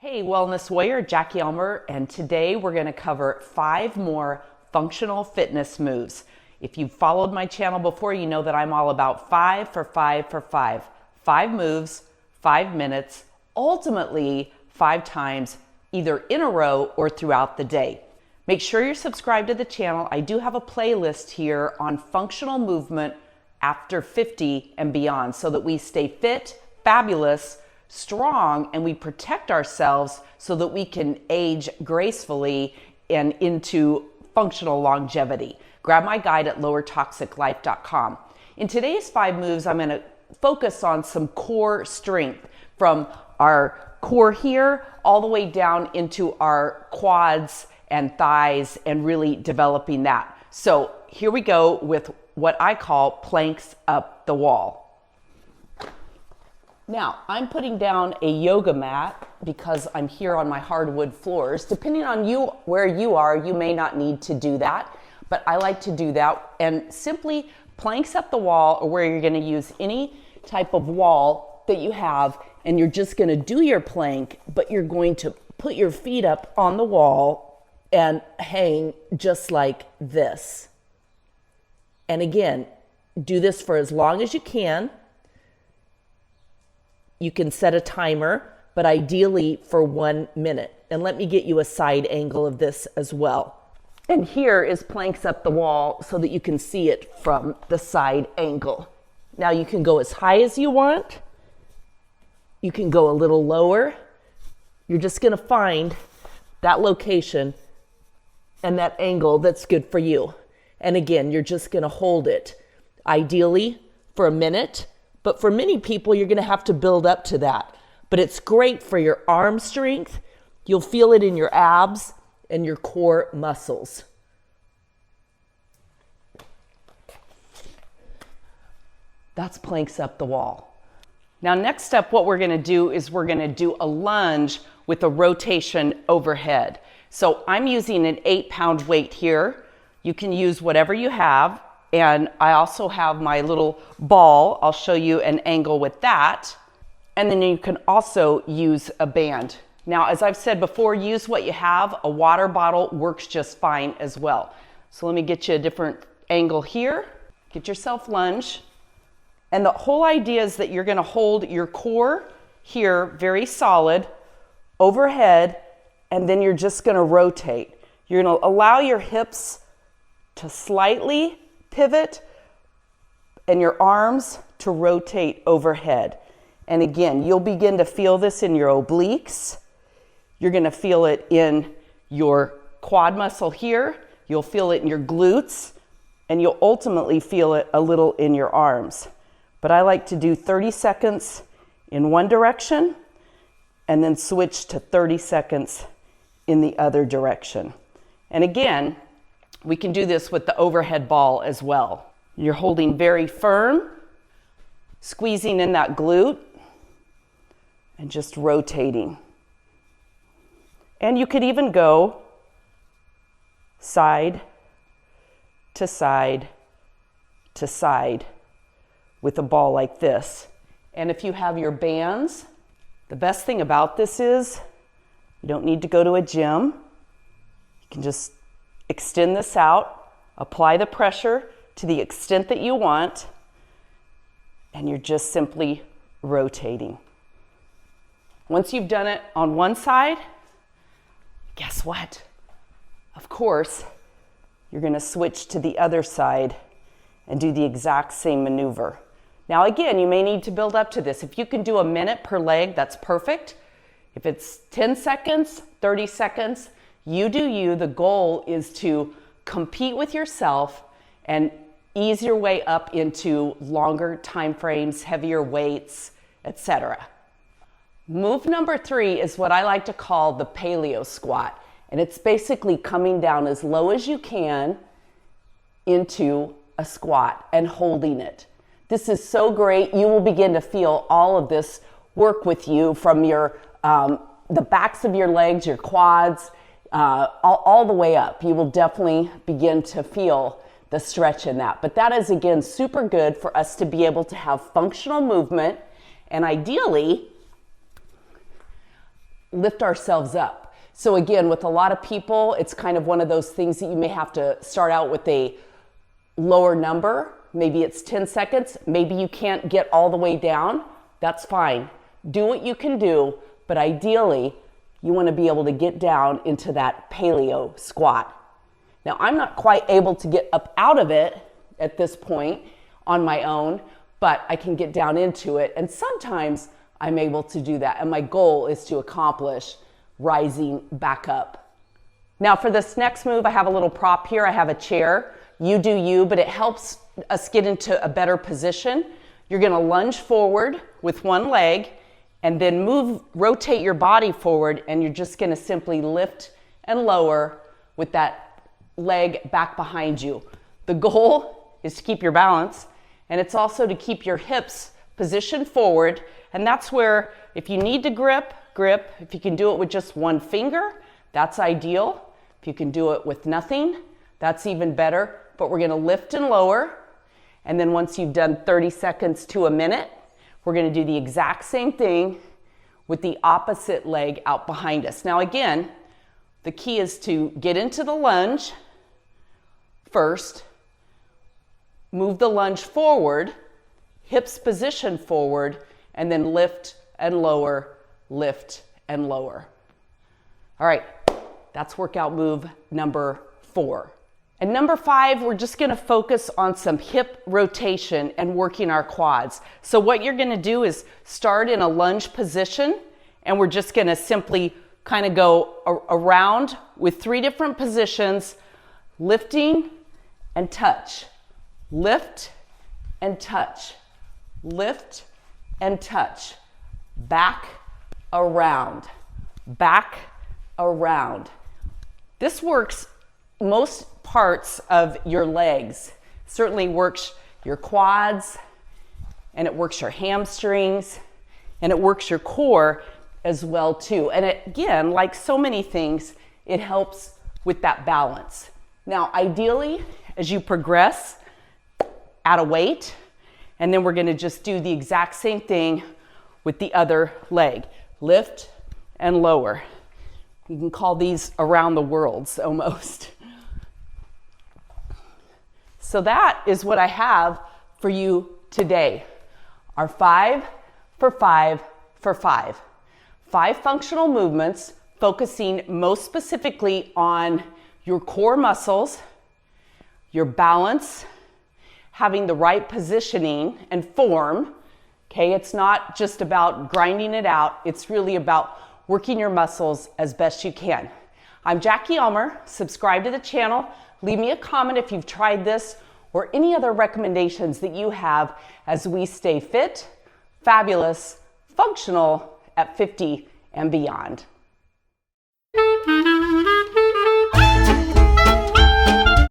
Hey, Wellness Warrior, Jackie Elmer, and today we're going to cover 5 more functional fitness moves. If you've followed my channel before, you know that I'm all about 5 for 5 for 5. 5 moves, 5 minutes, ultimately 5 times, either in a row or throughout the day. Make sure you're subscribed to the channel. I do have a playlist here on functional movement after 50 and beyond so that we stay fit, fabulous, strong, and we protect ourselves so that we can age gracefully and into functional longevity. Grab my guide at lowertoxiclife.com. In today's 5 moves, I'm going to focus on some core strength from our core here all the way down into our quads and thighs and really developing that. So here we go with what I call planks up the wall. Now, I'm putting down a yoga mat because I'm here on my hardwood floors. Depending on where you are, you may not need to do that, but I like to do that. And simply planks up the wall, or where you're going to use any type of wall that you have, and you're just going to do your plank, but you're going to put your feet up on the wall and hang just like this. And again, do this for as long as you can. You can set a timer, but ideally for 1 minute. And let me get you a side angle of this as well. And here is planks up the wall so that you can see it from the side angle. Now you can go as high as you want. You can go a little lower. You're just going to find that location and that angle that's good for you. And again, you're just going to hold it, ideally for a minute. But for many people, you're going to have to build up to that. But it's great for your arm strength. You'll feel it in your abs and your core muscles. That's planks up the wall. Now, next up, what we're going to do is we're going to do a lunge with a rotation overhead. So I'm using an 8-pound weight here. You can use whatever you have. And I also have my little ball. I'll show you an angle with that. And then you can also use a band. Now, as I've said before, use what you have. A water bottle works just fine as well. So let me get you a different angle here. Get yourself lunge. And the whole idea is that you're going to hold your core here very solid overhead, and then you're just going to rotate. You're going to allow your hips to slightly pivot and your arms to rotate overhead. And again, you'll begin to feel this in your obliques. You're going to feel it in your quad muscle here. You'll feel it in your glutes, and you'll ultimately feel it a little in your arms. But I like to do 30 seconds in one direction and then switch to 30 seconds in the other direction. And again, we can do this with the overhead ball as well. You're holding very firm, squeezing in that glute, and just rotating. And you could even go side to side to side with a ball like this. And if you have your bands, the best thing about this is you don't need to go to a gym. You can just extend this out, apply the pressure to the extent that you want, and you're just simply rotating. Once you've done it on one side, guess what? Of course, you're going to switch to the other side and do the exact same maneuver. Now again, you may need to build up to this. If you can do a minute per leg, that's perfect. If it's 10 seconds, 30 seconds, you do you. The goal is to compete with yourself and ease your way up into longer time frames, heavier weights, etc. Move number 3 is what I like to call the Paleo Squat. And it's basically coming down as low as you can into a squat and holding it. This is so great. You will begin to feel all of this work with you from your the backs of your legs, your quads, all the way up. You will definitely begin to feel the stretch in that. But that is, again, super good for us to be able to have functional movement, and ideally lift ourselves up. So again, with a lot of people, it's kind of one of those things that you may have to start out with a lower number. Maybe it's 10 seconds. Maybe you can't get all the way down. That's fine. Do what you can do, but ideally, you want to be able to get down into that paleo squat. Now, I'm not quite able to get up out of it at this point on my own, but I can get down into it. And sometimes I'm able to do that. And my goal is to accomplish rising back up. Now for this next move, I have a little prop here. I have a chair. You do you, but it helps us get into a better position. You're gonna lunge forward with one leg and then rotate your body forward, and you're just gonna simply lift and lower with that leg back behind you. The goal is to keep your balance, and it's also to keep your hips positioned forward. And that's where, if you need to grip. If you can do it with just one finger, that's ideal. If you can do it with nothing, that's even better. But we're gonna lift and lower. And then once you've done 30 seconds to a minute, we're gonna do the exact same thing with the opposite leg out behind us. Now again, the key is to get into the lunge first, move the lunge forward, hips position forward, and then lift and lower, lift and lower. All right, that's workout move number 4. And number 5, we're just gonna focus on some hip rotation and working our quads. So what you're gonna do is start in a lunge position, and we're just gonna simply kind of go around with 3 different positions, lifting and touch, lift and touch, lift and touch, back, around, back, around. This works most parts of your legs. Certainly works your quads, and it works your hamstrings, and it works your core as well too. And it, again, like so many things, it helps with that balance. Now, ideally, as you progress, add a weight, and then we're gonna just do the exact same thing with the other leg. Lift and lower. You can call these around the worlds almost. So that is what I have for you today. Our 5 for 5 for 5. 5 functional movements focusing most specifically on your core muscles, your balance, having the right positioning and form. Okay, it's not just about grinding it out. It's really about working your muscles as best you can. I'm Jackie Elmer. Subscribe to the channel. Leave me a comment if you've tried this or any other recommendations that you have as we stay fit, fabulous, functional at 50 and beyond.